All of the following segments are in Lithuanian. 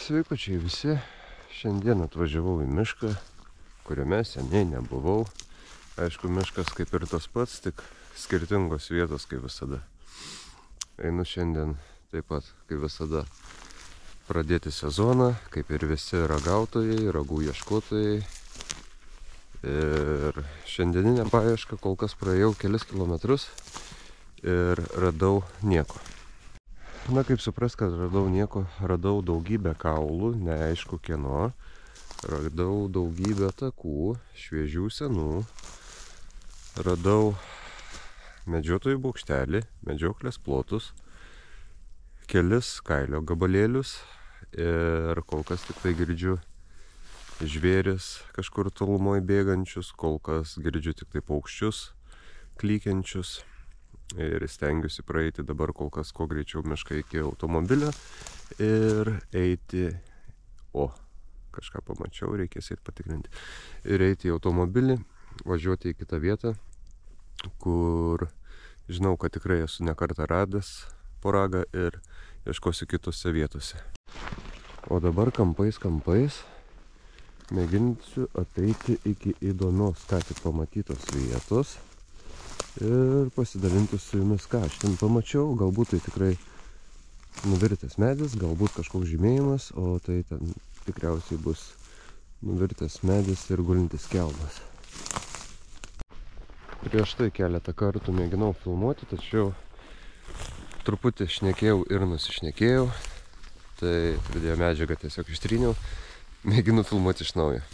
Sveikučiai visi, šiandien atvažiavau į mišką, kuriame seniai nebuvau. Aišku, miškas kaip ir tas pats, tik skirtingos vietos kaip visada. Einu šiandien taip pat kaip visada pradėti sezoną, kaip ir visi ragautojai, ragų ieškotojai. Ir šiandieninę paiešką kol kas praėjau kelis kilometrus ir radau nieko. Na, kaip supras, kad radau nieko, radau daugybę kaulų, neaišku kieno, radau daugybę takų, šviežių senų, radau medžiotojų bokštelį, medžioklės plotus, kelis kailio gabalėlius ir kol kas tik tai girdžiu žvėris kažkur tolumoj bėgančius, kol kas girdžiu tik tai paukščius klykiančius. Ir stengiuosi praeiti dabar kol kas kuo greičiau mišką iki automobilio ir eiti, kažką pamačiau, reikės eiti patikrinti, ir eiti į automobilį, važiuoti į kitą vietą, kur žinau, kad tikrai esu ne kartą radęs po ragą ir ieškosiu kitose vietose. O dabar kampais mėginsiu ateiti iki įdomios, ką tik pamatytos vietos ir pasidalinti su jumis, ką aš ten pamačiau. Galbūt tai tikrai nuvirtęs medis, galbūt kažkoks žymėjimas, o tai ten tikriausiai bus nuvirtęs medis ir gulintis kelmas. Prieš tai keletą kartų mėginau filmuoti, tačiau truputį šnekėjau ir nusišnekėjau, tai video medžiagą tiesiog ištryniau, mėginu filmuoti iš naujo.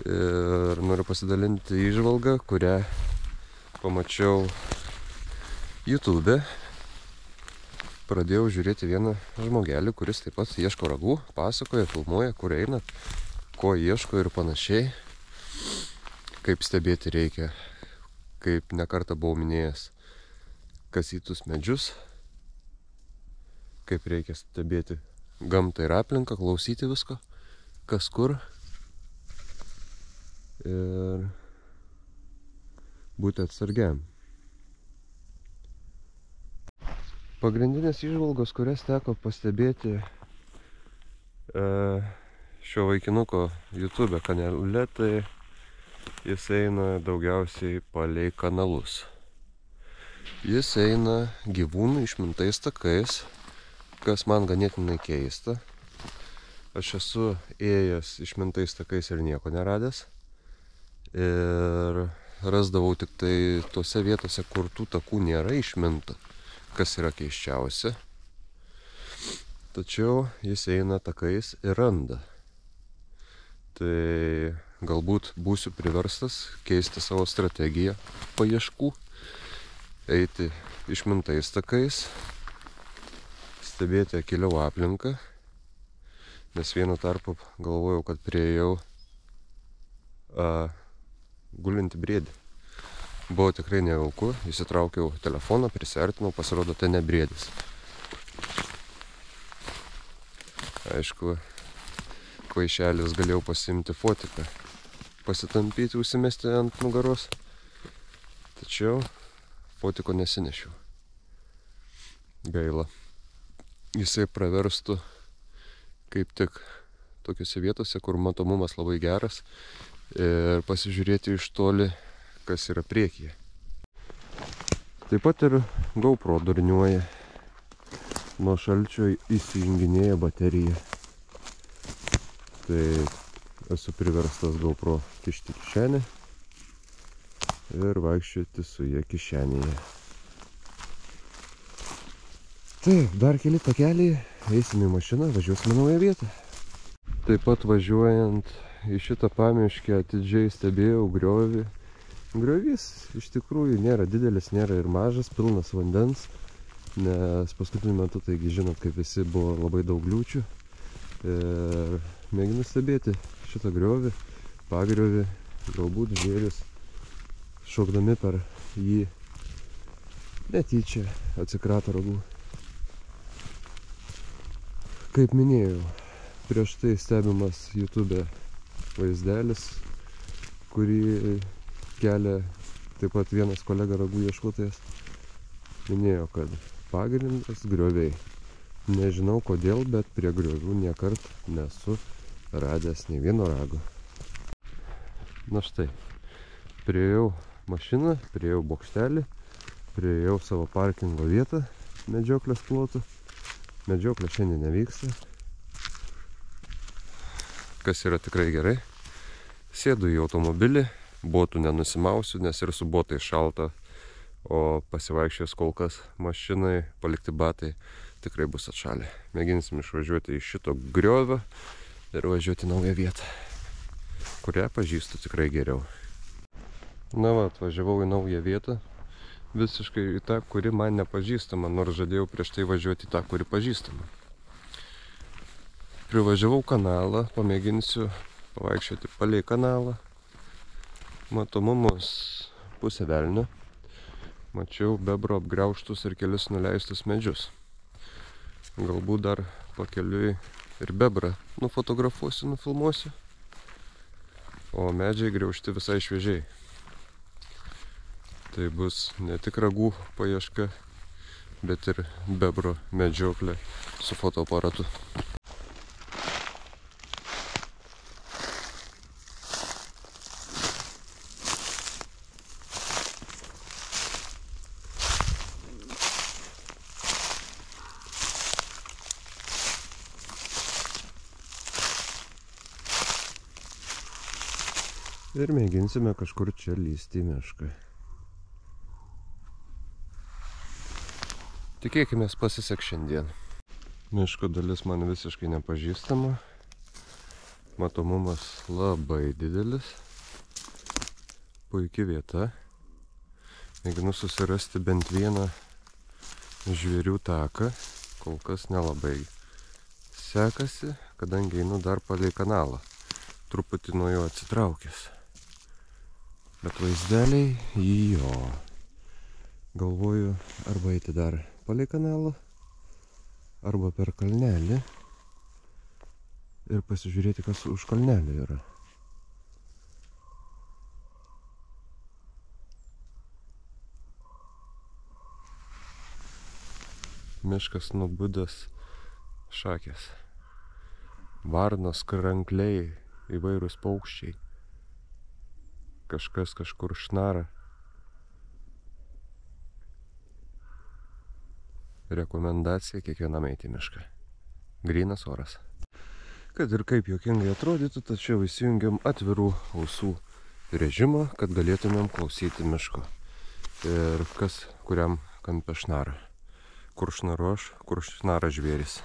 Ir noriu pasidalinti įžvalgą, kurią pamačiau YouTube. Pradėjau žiūrėti vieną žmogelį, kuris taip pat ieško ragų, pasakoja, filmuoja, kur eina, ko ieško ir panašiai. Kaip stebėti reikia, kaip nekartą buvau minėjęs, kasytus medžius, kaip reikia stebėti gamtą ir aplinką, klausyti visko, kas kur. Ir būti atsargiam. Pagrindinės įžvalgos, kurias teko pastebėti šio vaikinuko YouTube kanale, tai jis eina daugiausiai palei kanalus. Jis eina gyvūnų išmintais takais, kas man ganėtinai keista. Aš esu ėjęs išmintais takais ir nieko neradęs. Ir rasdavau tik tai tose vietose, kur tų takų nėra išminta, kas yra keisčiausia. Tačiau jis eina takais ir randa. Tai galbūt būsiu priverstas keisti savo strategiją paieškų, eiti išmintais takais, stebėti akiliau aplinką, nes vienu tarpu galvojau, kad priėjau gulinti briedį. Buvo tikrai nejauku, įsitraukiau telefoną, prisiartinau, pasirodo, tai ne briedis. Aišku, kvaišelis galėjau pasiimti fotiką, pasitampyti, užsimesti ant nugaros, tačiau fotiko nesinešiau. Gaila. Jisai praverstų kaip tik tokiose vietose, kur matomumas labai geras, ir pasižiūrėti iš toli, kas yra priekyje. Taip pat ir GoPro durniuoja. Nuo šalčio įsijunginėja baterija. Tai esu priverstas GoPro kišti kišenę ir vaikščioti su ja kišenėje. Taip, dar keli takeliai, eisim į mašiną, važiuosime naują vietą. Taip pat važiuojant į šitą pamiškę atidžiai stebėjau griovį. Griovys iš tikrųjų nėra didelis, nėra ir mažas, pilnas vandens, nes paskutiniu metu, taigi žinot, kaip visi buvo labai daug liūčių. Ir mėginu stebėti šitą griovį, pagriovį, galbūt žvėris šokdami per jį netyčia atsikrato ragų. Kaip minėjau, prieš tai stebimas YouTube vaizdelis, kurį kelia taip pat vienas kolega ragų ieškotojas. Minėjo, kad pagrindas grioviai. Nežinau kodėl, bet prie griovių niekart nesu radęs nei vieno rago. Na štai, priėjau mašiną, priėjau bokštelį, priėjau savo parkingo vietą medžioklės plotų. Medžioklė šiandien nevyksta, kas yra tikrai gerai. Sėdu į automobilį, botų nenusimausiu, nes ir su botai šalta, o pasivaikščios kol kas mašinai, palikti batai tikrai bus atšalę. Mėginsim išvažiuoti iš šito griovio ir važiuoti naują vietą, kurią pažįstu tikrai geriau. Na va, atvažiavau į naują vietą, visiškai į tą, kuri man nepažįstama, nors žadėjau prieš tai važiuoti į tą, kuri pažįstama. Privažiavau kanalą, pamėginsiu pavaikščioti palei kanalą. Matomumas pusė velnio. Mačiau bebro apgraužtus ir kelis nuleistus medžius. Galbūt dar pakeliui ir bebrą nufotografuosiu, nufilmuosiu. O medžiai graužti visai šviežiai. Tai bus ne tik ragų paieška, bet ir bebro medžioklė su fotoaparatu. Ir mėginsime kažkur čia lįsti į mišką. Tikėkimės pasiseks šiandien. Miško dalis man visiškai nepažįstama. Matomumas labai didelis. Puiki vieta. Mėginu susirasti bent vieną žvėrių taką. Kol kas nelabai sekasi, kadangi einu dar palei kanalą. Truputį nuo jo atsitraukęs. Bet vaizdeliai jo. Galvoju, arba eiti dar palei kanalą, arba per kalnelį ir pasižiūrėti, kas už kalnelio yra. Miškas nubudęs šakės. Varnos, krankliai, įvairūs paukščiai. Kažkas kažkur šnara. Rekomendacija kiekvienam eiti į mišką. Grynas oras. Kad ir kaip juokingai atrodytų, tačiau įsijungiam atvirų ausų režimą, kad galėtumėm klausyti miško. Ir kas kuriam kampe šnara. Kur šnaru aš, kur šnara žvėris.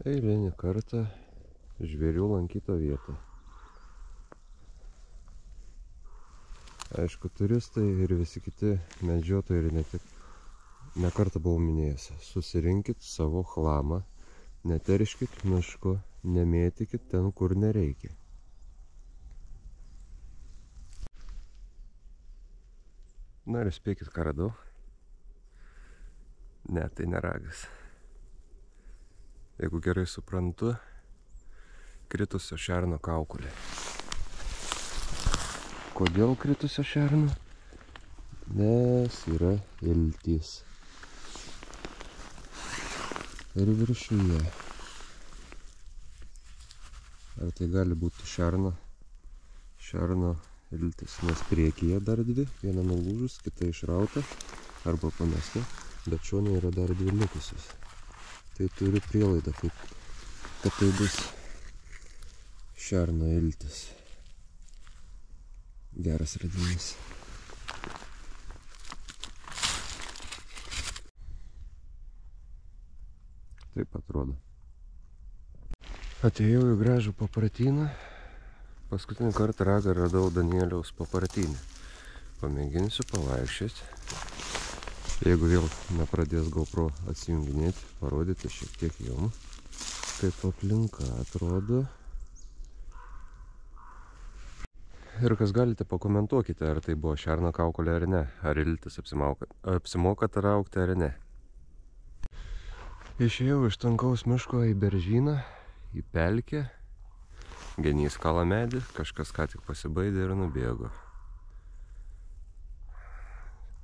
Eilinį kartą žvėrių lankyto vietą. Aišku, turistai ir visi kiti medžiotojai ir ne tik ne kartą buvau minėjęs. Susirinkit savo chlamą, neterškit miško, nemėtykit ten, kur nereikia. Na ir spėkit, ką radau. Ne, tai ne ragas. Jeigu gerai suprantu, kritusio šerno kaukolė. Kodėl kritusio šerno? Nes yra iltys. Ir viršuje. Ar tai gali būti šerno iltis? Nes priekyje dar dvi, viena nulūžus, kita išrauta arba pamesta, bet šone yra dar dvi likusios. Tai turiu prielaidą, kad tai bus šerno iltis. Geras radinys. Taip atrodo. Atėjau į gražų papratyną. Paskutinį kartą ragą radau Danieliaus papratyne. Pamėginsiu pavaikščioti. Jeigu vėl nepradės GoPro atsijunginėti, parodyti šiek tiek jum, kaip aplinka atrodo. Ir kas galite, pakomentuokite, ar tai buvo šerno kaukolė ar ne, ar iltis apsimoka traukti ar ne. Išėjau iš tankaus miško į beržyną, į pelkę. Genys kala medį, kažkas ką tik pasibaidė ir nubėgo.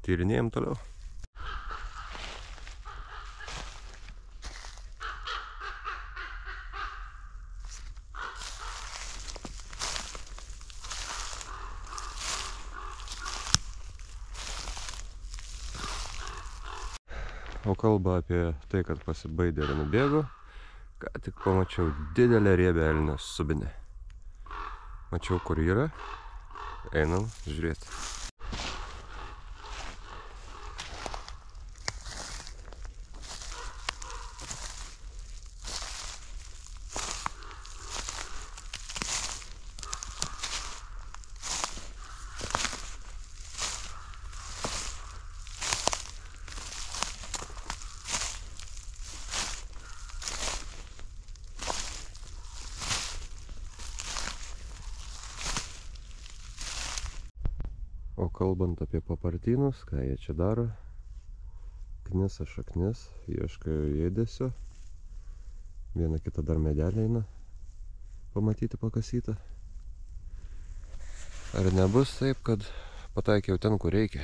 Tyrinėjom toliau. O kalba apie tai, kad pasibaidė ir nubėgo, ką tik pamačiau didelę riebę elnio subinę. Mačiau, kur yra, einam žiūrėti. O kalbant apie papartynus, ką jie čia daro, knisa šaknis, ieško ėdesio, vieną kitą dar medelį eina pamatyti pakasytą. Ar nebus taip, kad pataikiau ten, kur reikia?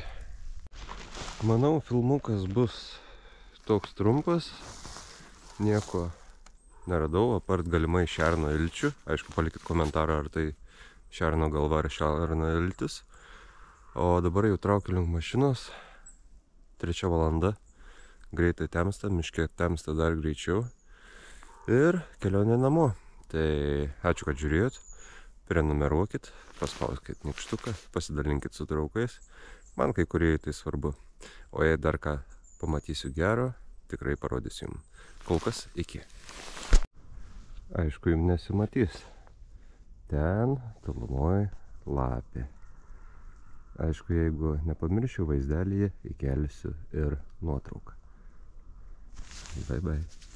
Manau, filmukas bus toks trumpas, nieko neradau, apart galimai šerno ilčių. Aišku, palikit komentarą, ar tai šerno galva ar šerno iltis. O dabar jau traukiu link mašinos, 3 valanda, greitai temsta, miške temsta dar greičiau ir kelionė namo. Tai ačiū, kad žiūrėjot, prenumeruokit, paspauskit nykštuką, pasidalinkit su draugais, man kai kurie tai svarbu. O jei dar ką pamatysiu gero, tikrai parodysiu jums. Kol kas iki. Aišku, jums nesimatys. Ten tolumoje lapė. Aišku, jeigu nepamiršiu, vaizdelėje įkelsiu ir nuotrauką. Bye bye.